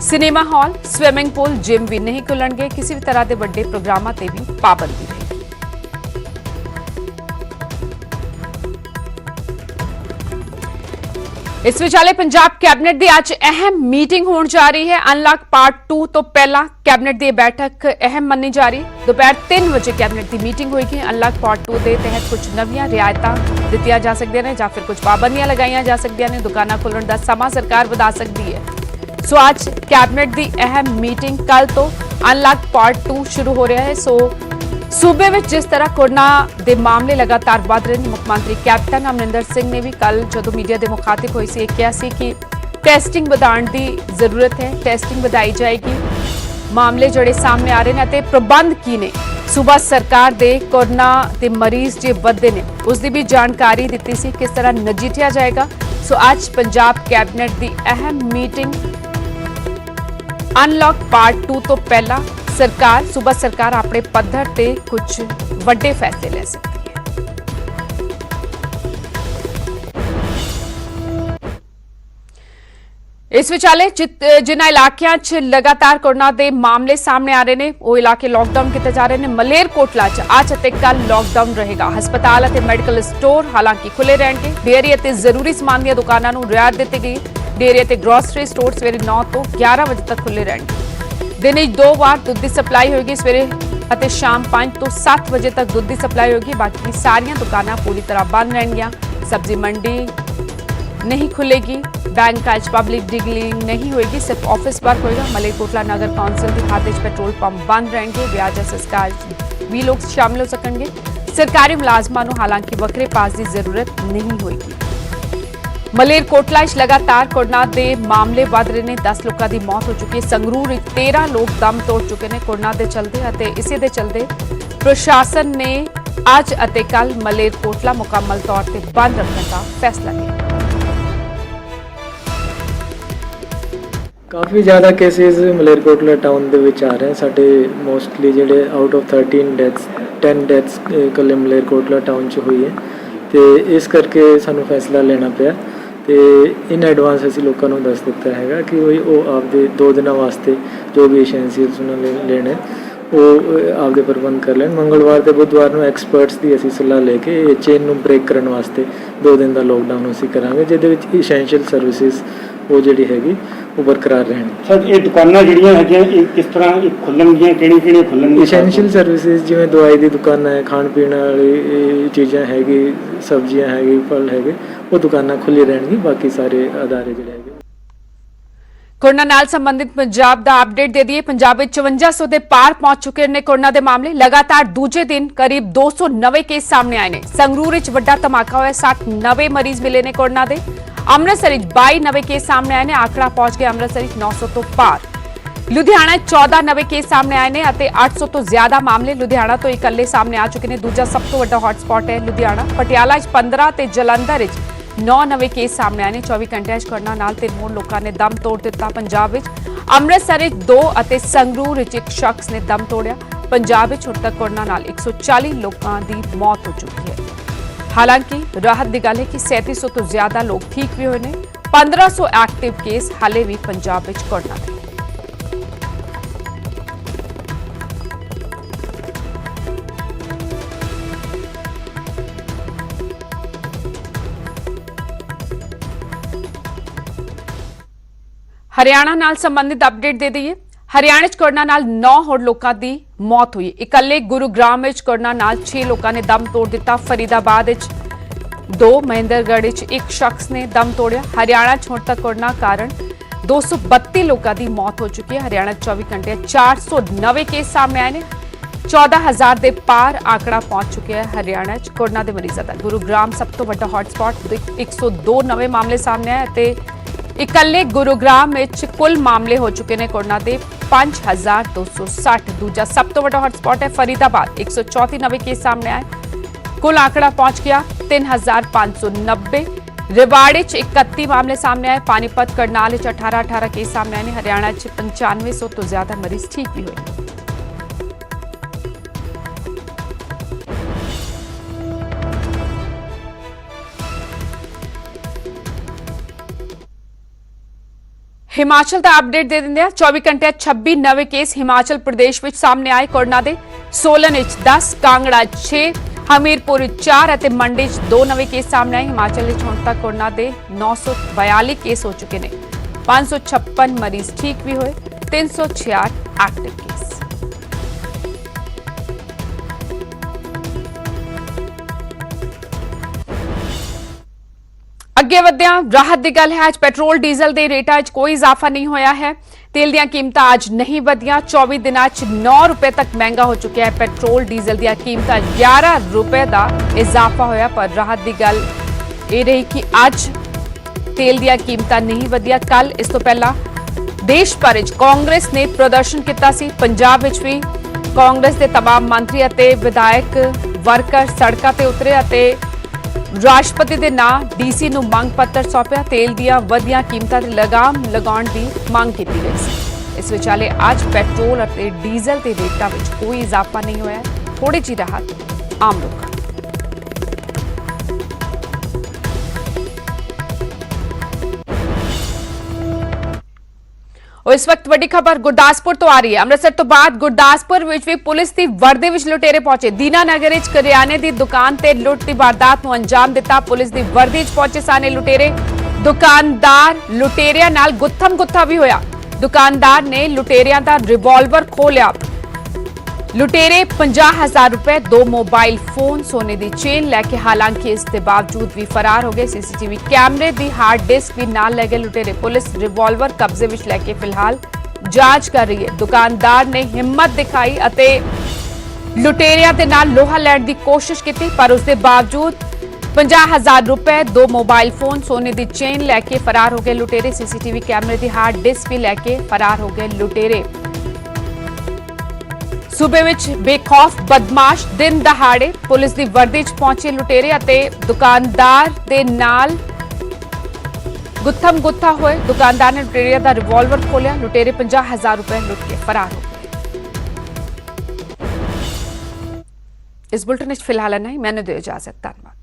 Cinema hall, swimming pool, gym ਵੀ ਨਹੀਂ ਖੁੱਲਣਗੇ। ਕਿਸੇ ਵੀ ਤਰ੍ਹਾਂ ਦੇ ਵੱਡੇ ਪ੍ਰੋਗਰਾਮਾਂ ਤੇ ਵੀ ਪਾਬੰਦੀ ਰਹੇਗੀ। ਇਸ ਵਿਚਾਲੇ ਪੰਜਾਬ ਕੈਬਨਿਟ ਦੀ ਅੱਜ ਅਹਿਮ ਮੀਟਿੰਗ ਹੋਣ ਜਾ ਰਹੀ ਹੈ। ਅਨਲੌਕ ਪਾਰਟ 2 ਤੋਂ ਪਹਿਲਾਂ ਕੈਬਨਿਟ ਦੀ ਬੈਠਕ ਅਹਿਮ ਮੰਨੀ ਜਾ ਰਹੀ ਹੈ। ਦੁਪਹਿਰ 3 ਵਜੇ ਕੈਬਨਿਟ ਦੀ ਮੀਟਿੰਗ ਹੋਏਗੀ। ਅਨਲੌਕ ਪਾਰਟ 2 ਦੇ ਤਹਿਤ ਕੁਝ ਨਵੀਆਂ ਰਿਆਇਤਾਂ ਦਿੱਤੀਆਂ ਜਾ ਸਕਦੀਆਂ ਨੇ ਜਾਂ ਫਿਰ ਕੁਝ ਪਾਬੰਦੀਆਂ ਲਗਾਈਆਂ ਜਾ ਸਕਦੀਆਂ ਨੇ। ਦੁਕਾਨਾਂ ਖੁੱਲ੍ਹਣ ਦਾ ਸਮਾਂ ਸਰਕਾਰ ਵਧਾ ਸਕਦੀ ਹੈ। ਸੋ ਅੱਜ ਕੈਬਨਿਟ ਦੀ ਅਹਿਮ ਮੀਟਿੰਗ ਕੱਲ ਤੋਂ ਅਨਲੌਕ ਪਾਰਟ 2 ਸ਼ੁਰੂ ਹੋ ਰਿਹਾ ਹੈ। ਸੋ ਸੂਬੇ ਵਿੱਚ ਜਿਸ ਤਰ੍ਹਾਂ ਕੋਰੋਨਾ ਦੇ ਮਾਮਲੇ ਲਗਾਤਾਰ ਵਧ ਰਹੇ ਨੇ, ਮੁੱਖ ਮੰਤਰੀ ਕੈਪਟਨ ਅਮਰਿੰਦਰ ਸਿੰਘ ਨੇ ਵੀ ਕੱਲ ਜਦੋਂ ਮੀਡੀਆ ਦੇ ਮੁਖਾਤਿਬ ਹੋਏ ਸੀ ਇਹ ਕਿਹਾ ਸੀ ਕਿ ਟੈਸਟਿੰਗ ਵਧਾਉਣ ਦੀ ਜ਼ਰੂਰਤ ਹੈ। ਟੈਸਟਿੰਗ ਵਧਾਈ ਜਾਏਗੀ। ਮਾਮਲੇ ਜਿਹੜੇ ਸਾਹਮਣੇ ਆ ਰਹੇ ਨੇ ਅਤੇ ਪ੍ਰਬੰਧ ਕੀ ਨੇ ਸੂਬਾ ਸਰਕਾਰ ਦੇ ਕੋਰੋਨਾ ਦੇ ਮਰੀਜ਼ ਜੇ ਵੱਧਦੇ ਨੇ ਉਸ ਦੀ ਵੀ ਜਾਣਕਾਰੀ ਦਿੱਤੀ ਸੀ, ਕਿਸ ਤਰ੍ਹਾਂ ਨਜਿੱਠਿਆ ਜਾਏਗਾ। ਸੋ ਅੱਜ ਪੰਜਾਬ ਕੈਬਨਿਟ ਦੀ ਅਹਿਮ ਮੀਟਿੰਗ ਅਨਲੌਕ ਪਾਰਟ 2 ਤੋਂ ਪਹਿਲਾਂ ਸੂਬਾ ਸਰਕਾਰ ਆਪਣੇ ਪੱਧਰ ਤੇ ਕੁਝ ਵੱਡੇ ਫੈਸਲੇ ਲੈ ਸਕਦੀ ਹੈ। ਇਸ ਵਿਚਾਲੇ ਜਿਨ੍ਹਾਂ ਇਲਾਕਿਆਂ 'ਚ ਲਗਾਤਾਰ ਕੋਰੋਨਾ ਦੇ ਮਾਮਲੇ ਸਾਹਮਣੇ ਆ ਰਹੇ ਨੇ ਉਹ ਇਲਾਕੇ ਲਾਕਡਾਊਨ ਕੀਤੇ ਜਾ ਰਹੇ ਨੇ। ਮਲੇਰਕੋਟਲਾ 'ਚ ਅੱਜ ਅਤੇ ਕੱਲ ਲਾਕਡਾਊਨ ਰਹੇਗਾ। ਹਸਪਤਾਲ ਅਤੇ ਮੈਡੀਕਲ ਸਟੋਰ ਹਾਲਾਂਕਿ ਖੁੱਲੇ ਰਹਿਣਗੇ। ਡੇਅਰੀ ਅਤੇ ਜ਼ਰੂਰੀ ਸਮਾਨ ਦੀਆਂ ਦੁਕਾਨਾਂ ਨੂੰ ਰਿਆਇਤ ਦਿੱਤੀ ਗਈ। ਡੇਅਰੀ ਅਤੇ ਗਰੋਸਰੀ ਸਟੋਰ ਸਵੇਰੇ 9 ਤੋਂ 11 ਵਜੇ ਤੱਕ ਖੁੱਲੇ ਰਹਿਣਗੇ। ਦਿਨ ਵਿੱਚ 2 ਵਾਰ ਦੁੱਧ ਦੀ ਸਪਲਾਈ ਹੋਏਗੀ। ਸਵੇਰੇ ਅਤੇ ਸ਼ਾਮ 5 ਤੋਂ 7 ਵਜੇ ਤੱਕ ਦੁੱਧ ਦੀ ਸਪਲਾਈ ਹੋਏਗੀ। ਬਾਕੀ ਸਾਰੀਆਂ ਦੁਕਾਨਾਂ ਪੂਰੀ ਤਰ੍ਹਾਂ ਬੰਦ ਰਹਿਣਗੀਆਂ। ਸਬਜ਼ੀ ਮੰਡੀ ਨਹੀਂ ਖੁੱਲੇਗੀ। ਬੈਂਕਾਂ 'ਚ ਪਬਲਿਕ ਡੀਲਿੰਗ ਨਹੀਂ ਹੋਏਗੀ। ਸਿਰਫ ਆਫਿਸ ਵਰਕ ਹੋਏਗਾ। ਮਲੇਰਕੋਟਲਾ ਨਗਰ ਕੌਂਸਲ ਦੀ ਖਾਤੇ 'ਚ ਪੈਟਰੋਲ ਪੰਪ ਬੰਦ ਰਹਿਣਗੇ। ਵਿਆਜ ਸੰਸਕਾਰ 'ਚ ਵੀ ਲੋਕ ਸ਼ਾਮਲ ਹੋ ਸਕਣਗੇ। ਸਰਕਾਰੀ ਮੁਲਾਜ਼ਮਾਂ ਨੂੰ ਹਾਲਾਂਕਿ ਵੱਖਰੇ ਪਾਸ ਦੀ ਜ਼ਰੂਰਤ ਨਹੀਂ ਹੋਏਗੀ। ਮਲੇਰਕੋਟਲਾ 'ਚ ਲਗਾਤਾਰ ਕੋਰੋਨਾ ਦੇ ਮਾਮਲੇ ਵਧ ਰਹੇ ਨੇ। 10 ਲੋਕਾਂ ਦੀ ਮੌਤ ਹੋ ਚੁੱਕੀ ਹੈ। ਸੰਗਰੂਰ ਵਿੱਚ 13 ਲੋਕ ਦਮ ਤੋੜ ਚੁੱਕੇ ਨੇ ਕੋਰੋਨਾ ਦੇ ਚਲਦੇ ਅਤੇ ਇਸੇ ਦੇ ਚਲਦੇ ਪ੍ਰਸ਼ਾਸਨ ਨੇ ਅੱਜ ਅਤੇ ਕੱਲ ਮਲੇਰਕੋਟਲਾ ਮੁਕੰਮਲ ਤੌਰ ਤੇ ਬੰਦ ਰੱਖਣ ਦਾ ਫੈਸਲਾ ਲਿਆ। ਕਾਫੀ ਜ਼ਿਆਦਾ ਕੇਸਿਸ ਮਲੇਰਕੋਟਲਾ ਟਾਊਨ ਦੇ ਵਿੱਚ ਆ ਰਹੇ। ਸਾਡੇ ਮੋਸਟਲੀ ਜਿਹੜੇ ਆਊਟ ਆਫ 10 ਡੈਥਸ ਇਕੱਲੇ ਮਲੇਰਕੋਟਲਾ ਟਾਊਨ 'ਚ ਹੋਈ ਹੈ ਤੇ ਇਸ ਕਰਕੇ ਸਾਨੂੰ ਫੈਸਲਾ ਲੈਣਾ ਪਿਆ ਤੇ ਇਨ ਐਡਵਾਂਸ ਅਸੀਂ ਲੋਕਾਂ ਨੂੰ ਦੱਸ ਦਿੱਤਾ ਹੈਗਾ ਕਿ ਉਹ ਆਪਦੇ 2 ਦਿਨਾਂ ਵਾਸਤੇ ਜੋ ਵੀ ਐਸੈਂਸ਼ੀਅਲਸ ਉਹਨਾਂ ਨੇ ਲੈਣੇ ਉਹ ਆਪਦੇ ਪ੍ਰਬੰਧ ਕਰ ਲੈਣ। ਮੰਗਲਵਾਰ ਤੇ ਬੁੱਧਵਾਰ ਨੂੰ ਐਕਸਪਰਟਸ ਦੀ ਅਸੀਂ ਸਲਾਹ ਲੈ ਕੇ ਇਹ ਚੇਨ ਨੂੰ ਬ੍ਰੇਕ ਕਰਨ ਵਾਸਤੇ 2 ਦਿਨ ਦਾ ਲੋਕਡਾਊਨ ਅਸੀਂ ਕਰਾਂਗੇ, ਜਿਹਦੇ ਵਿੱਚ ਐਸੈਂਸ਼ੀਅਲ ਸਰਵਿਸਿਜ਼ ਉਹ ਜਿਹੜੀ ਹੈਗੀ ਉਹ ਬਰਕਰਾਰ ਰਹਿਣ। ਸਰ ਇਹ ਦੁਕਾਨਾਂ ਜਿਹੜੀਆਂ ਹੈਗੀਆਂ ਇਹ ਕਿਸ ਤਰ੍ਹਾਂ ਖੁੱਲਣਗੀਆਂ, ਕਿਹੜੀਆਂ ਖੁੱਲਣਗੀਆਂ? ਐਸੈਂਸ਼ੀਅਲ ਸਰਵਿਸਿਜ਼ ਜਿਵੇਂ ਦਵਾਈ ਦੀ ਦੁਕਾਨਾਂ ਹੈ, ਖਾਣ ਪੀਣ ਵਾਲੀ ਚੀਜ਼ਾਂ ਹੈਗੀ, ਸਬਜ਼ੀਆਂ ਹੈਗੀ, ਫਲ ਹੈਗੇ, ਉਹ ਦੁਕਾਨਾਂ ਖੁੱਲ੍ਹੀ ਰਹਿਣਗੀ। ਬਾਕੀ ਸਾਰੇ ਅਦਾਰੇ ਜਿਹੜੇ ਹੈਗੇ। ਕੋਰੋਨਾ ਨਾਲ ਸੰਬੰਧਿਤ ਪੰਜਾਬ ਦਾ ਅਪਡੇਟ ਦੇ ਦਈਏ। ਪੰਜਾਬ ਵਿੱਚ 5400 ਦੇ ਪਾਰ ਪਹੁੰਚ ਚੁੱਕੇ ਨੇ ਕੋਰੋਨਾ ਦੇ ਮਾਮਲੇ। ਲਗਾਤਾਰ ਦੂਜੇ ਦਿਨ ਕਰੀਬ 200 ਨਵੇਂ ਕੇਸ ਸਾਹਮਣੇ ਆਏ ਨੇ। ਸੰਗਰੂਰ ਵਿੱਚ ਵੱਡਾ ਧਮਾਕਾ ਹੋਇਆ। 60 ਨਵੇਂ ਮਰੀਜ਼ ਮਿਲੇ ਨੇ ਕੋਰੋਨਾ ਦੇ। ਅੰਮ੍ਰਿਤਸਰ ਵਿੱਚ 22 ਨਵੇਂ ਕੇਸ ਸਾਹਮਣੇ ਆਏ ਨੇ। ਆંકੜਾ ਪਹੁੰਚ ਗਿਆ ਅੰਮ੍ਰਿਤਸਰ ਵਿੱਚ 900 ਤੋਂ ਪਾਰ। ਲੁਧਿਆਣਾ 14 ਨਵੇਂ ਕੇਸ ਸਾਹਮਣੇ ਆਏ ਨੇ ਅਤੇ 800 ਤੋਂ ਜ਼ਿਆਦਾ ਮਾਮਲੇ ਲੁਧਿਆਣਾ ਤੋਂ ਇਕੱਲੇ ਸਾਹਮਣੇ ਆ ਚੁੱਕੇ ਨੇ। ਦੂਜਾ ਸਭ ਤੋਂ ਵੱਡਾ ਹੌਟਸਪੌਟ ਹੈ ਲੁਧਿਆਣਾ। ਪਟਿਆਲਾ 'ਚ 15 ਤੇ ਜਲੰਧਰ 'ਚ 9 ਨਵੇਂ ਕੇਸ ਸਾਹਮਣੇ ਆਏ ਨੇ। 24 ਘੰਟਿਆਂ 'ਚ ਕਰੋਨਾ ਨਾਲ 3 ਹੋਰ ਲੋਕਾਂ ਨੇ ਦਮ ਤੋੜ ਦਿੱਤਾ। ਪੰਜਾਬ ਵਿੱਚ ਅੰਮ੍ਰਿਤਸਰ 'ਚ 2 ਅਤੇ ਸੰਗਰੂਰ 'ਚ 1 ਸ਼ਖਸ ਨੇ ਦਮ ਤੋੜਿਆ। ਪੰਜਾਬ ਵਿੱਚ ਹੁਣ ਤੱਕ ਕਰੋਨਾ ਨਾਲ 140 ਲੋਕਾਂ ਦੀ ਮੌਤ ਹੋ ਚੁੱਕੀ ਹੈ। ਹਾਲਾਂਕਿ ਰਾਹਤ ਦੀ ਗੱਲ ਹੈ ਕਿ 3700 ਤੋਂ ਜ਼ਿਆਦਾ ਲੋਕ ਠੀਕ ਵੀ ਹੋਏ ਨੇ। 1500 ਐਕਟਿਵ ਕੇਸ ਹਾਲੇ ਵੀ ਪੰਜਾਬ ਵਿੱਚ ਕਰੋਨਾ ਦੇ। ਹਰਿਆਣਾ ਨਾਲ ਸੰਬੰਧਿਤ ਅਪਡੇਟ ਦੇ ਦਈਏ। ਹਰਿਆਣਾ 'ਚ ਕੋਰੋਨਾ ਨਾਲ 9 ਹੋਰ ਲੋਕਾਂ ਦੀ ਮੌਤ ਹੋਈ। ਇਕੱਲੇ ਗੁਰੂਗ੍ਰਾਮ ਵਿੱਚ ਕੋਰੋਨਾ ਨਾਲ 6 ਲੋਕਾਂ ਨੇ ਦਮ ਤੋੜ ਦਿੱਤਾ। ਫਰੀਦਾਬਾਦ ਵਿੱਚ 2, ਮਹਿੰਦਰਗੜ੍ਹ ਵਿੱਚ 1 ਸ਼ਖਸ ਨੇ ਦਮ ਤੋੜਿਆ। ਹਰਿਆਣਾ 'ਚ ਹੁਣ ਤੱਕ ਕੋਰੋਨਾ ਕਾਰਨ 232 ਲੋਕਾਂ ਦੀ ਮੌਤ ਹੋ ਚੁੱਕੀ ਹੈ। ਹਰਿਆਣਾ 'ਚ 24 ਘੰਟੇ 490 ਕੇਸ ਸਾਹਮਣੇ ਆਏ ਨੇ। 14000 ਦੇ ਪਾਰ ਆંકੜਾ ਪਹੁੰਚ ਚੁੱਕਿਆ ਹੈ ਹਰਿਆਣਾ 'ਚ ਕੋਰੋਨਾ ਦੇ ਮਰੀਜ਼ਾਂ ਦਾ। ਗੁਰੂਗ੍ਰਾਮ ਸਭ ਤੋਂ ਵੱਡਾ ਹੌਟਸਪੌਟ 102 ਨਵੇਂ ਮਾਮਲੇ ਸਾਹਮਣੇ ਆਏ ਅਤੇ ਇਕੱਲੇ ਗੁਰੂਗ੍ਰਾਮ ਵਿੱਚ ਕੁੱਲ ਮਾਮਲੇ ਹੋ ਚੁੱਕੇ ਨੇ ਕੋਰੋਨਾ ਦੇ 5260। ਦੂਜਾ ਸਭ ਤੋਂ ਵੱਡਾ ਹੌਟਸਪੌਟ ਹੈ ਫਰੀਦਾਬਾਦ। 134 ਨਵੇਂ ਕੇਸ ਸਾਹਮਣੇ ਆਏ। ਕੁੱਲ ਆंकड़ा ਪਹੁੰਚ ਗਿਆ 3590। रेवाड़ी च 31 मामले सामने आए। पानीपत करनाल च 18 केस सामने आए। हरियाणा च 9500 तो ज्यादा मरीज ठीक भी हुए। हिमाचल का अपडेट दे देंगे। 24 घंटे 26 नवे केस हिमाचल प्रदेश में सामने आए कोरोना के। सोलन 10, कांगड़ा 6, हमीरपुर 4 और मंडी 2 नवे केस सामने आए। हिमाचल हुण तक कोरोना के 942 केस हो चुके हैं। 556 मरीज ठीक भी हुए। 366 एक्टिव केस। ਅੱਗੇ ਵਧਿਆਂ ਰਾਹਤ ਦੀ ਗੱਲ ਹੈ। ਅੱਜ ਪੈਟਰੋਲ ਡੀਜ਼ਲ ਦੇ ਰੇਟਾਂ 'ਚ ਕੋਈ ਇਜ਼ਾਫਾ ਨਹੀਂ ਹੋਇਆ ਹੈ। तेल ਦੀਆਂ ਕੀਮਤਾਂ ਅੱਜ ਨਹੀਂ ਵਧੀਆਂ। 24 ਦਿਨਾਂ 'ਚ 9 रुपए तक महंगा हो चुका है। ਪੈਟਰੋਲ ਡੀਜ਼ਲ ਦੀਆਂ ਕੀਮਤਾਂ 11 रुपए ਦਾ ਇਜ਼ਾਫਾ ਹੋਇਆ। ਪਰ ਰਾਹਤ ਦੀ ਗੱਲ ਇਹ ਰਹੀ ਕਿ ਅੱਜ तेल ਦੀਆਂ ਕੀਮਤਾਂ ਨਹੀਂ ਵਧੀਆਂ। ਕੱਲ ਇਸ ਤੋਂ ਪਹਿਲਾਂ ਦੇਸ਼ ਭਰ 'ਚ ਕਾਂਗਰਸ ਨੇ ਪ੍ਰਦਰਸ਼ਨ ਕੀਤਾ ਸੀ। ਪੰਜਾਬ ਵਿੱਚ ਵੀ ਕਾਂਗਰਸ ਦੇ तमाम ਮੰਤਰੀ ਅਤੇ ਵਿਧਾਇਕ ਵਰਕਰ ਸੜਕਾਂ ਤੇ ਉਤਰੇ ਅਤੇ ਰਾਸ਼ਟਰਪਤੀ ਦੇ ਨਾਂ ਡੀਸੀ ਨੂੰ ਮੰਗ ਪੱਤਰ ਸੌਂਪਿਆ। ਤੇਲ ਦੀਆਂ ਵਧੀਆਂ ਕੀਮਤਾਂ ਤੇ ਲਗਾਮ ਲਗਾਉਣ ਦੀ ਮੰਗ ਕੀਤੀ ਗਈ ਸੀ। ਇਸ ਵਿਚਾਲੇ ਅੱਜ ਪੈਟਰੋਲ ਅਤੇ ਡੀਜ਼ਲ ਦੇ ਰੇਟਾਂ ਵਿੱਚ ਕੋਈ ਇਜ਼ਾਫਾ ਨਹੀਂ ਹੋਇਆ। ਥੋੜੀ ਜਿਹੀ ਰਾਹਤ ਆਮ ਲੋਕਾਂ ਨੂੰ। और इस वक्त बड़ी खबर गुरदासपुर तो आ रही है। अमृतसर तो बाद गुरदासपुर विच भी पुलिस की वर्दी विच लुटेरे पहुंचे। दीनानगर विच करियाने की दुकान ते लुट की वारदात नूं अंजाम दिता। पुलिस की वर्दी विच पहुंचे साने लुटेरे। दुकानदार लुटेरिया नाल गुत्थम गुत्था भी होया। दुकानदार ने लुटेरिया दा रिवॉल्वर खोलिया। लुटेरे 50,000 रुपए, 2 मोबाइल फोन, सोने की चेन लैके हालांकि इसके बावजूद भी फरार हो गए। सीसीटीवी कैमरे की हार्ड डिस्क भी नाल ले गए लुटेरे। पुलिस रिवॉल्वर कब्जे विच लैके फिलहाल जांच कर रही है। दुकानदार ने हिम्मत दिखाई अते लुटेरिया दे नाल लोहा लैण की कोशिश की, पर उसके बावजूद 50,000 रुपए, 2 मोबाइल फोन, सोने की चेन लैके फरार हो गए लुटेरे। सीसीटीवी कैमरे की हार्ड डिस्क भी लैके फरार हो गए लुटेरे। सूबे विच बेखौफ बदमाश दिन दहाड़े पुलिस की वर्दी च पहुंचे लुटेरे अते दुकानदार दे नाल गुत्थम गुत्था होए। दुकानदार ने लुटेरिया दा रिवॉल्वर खोलिया। लुटेरे 50,000 रुपए लुट के फरार हो गए। इस बुलेटिन फिलहाल नहीं, मैंने दो इजाजत। धन्यवाद।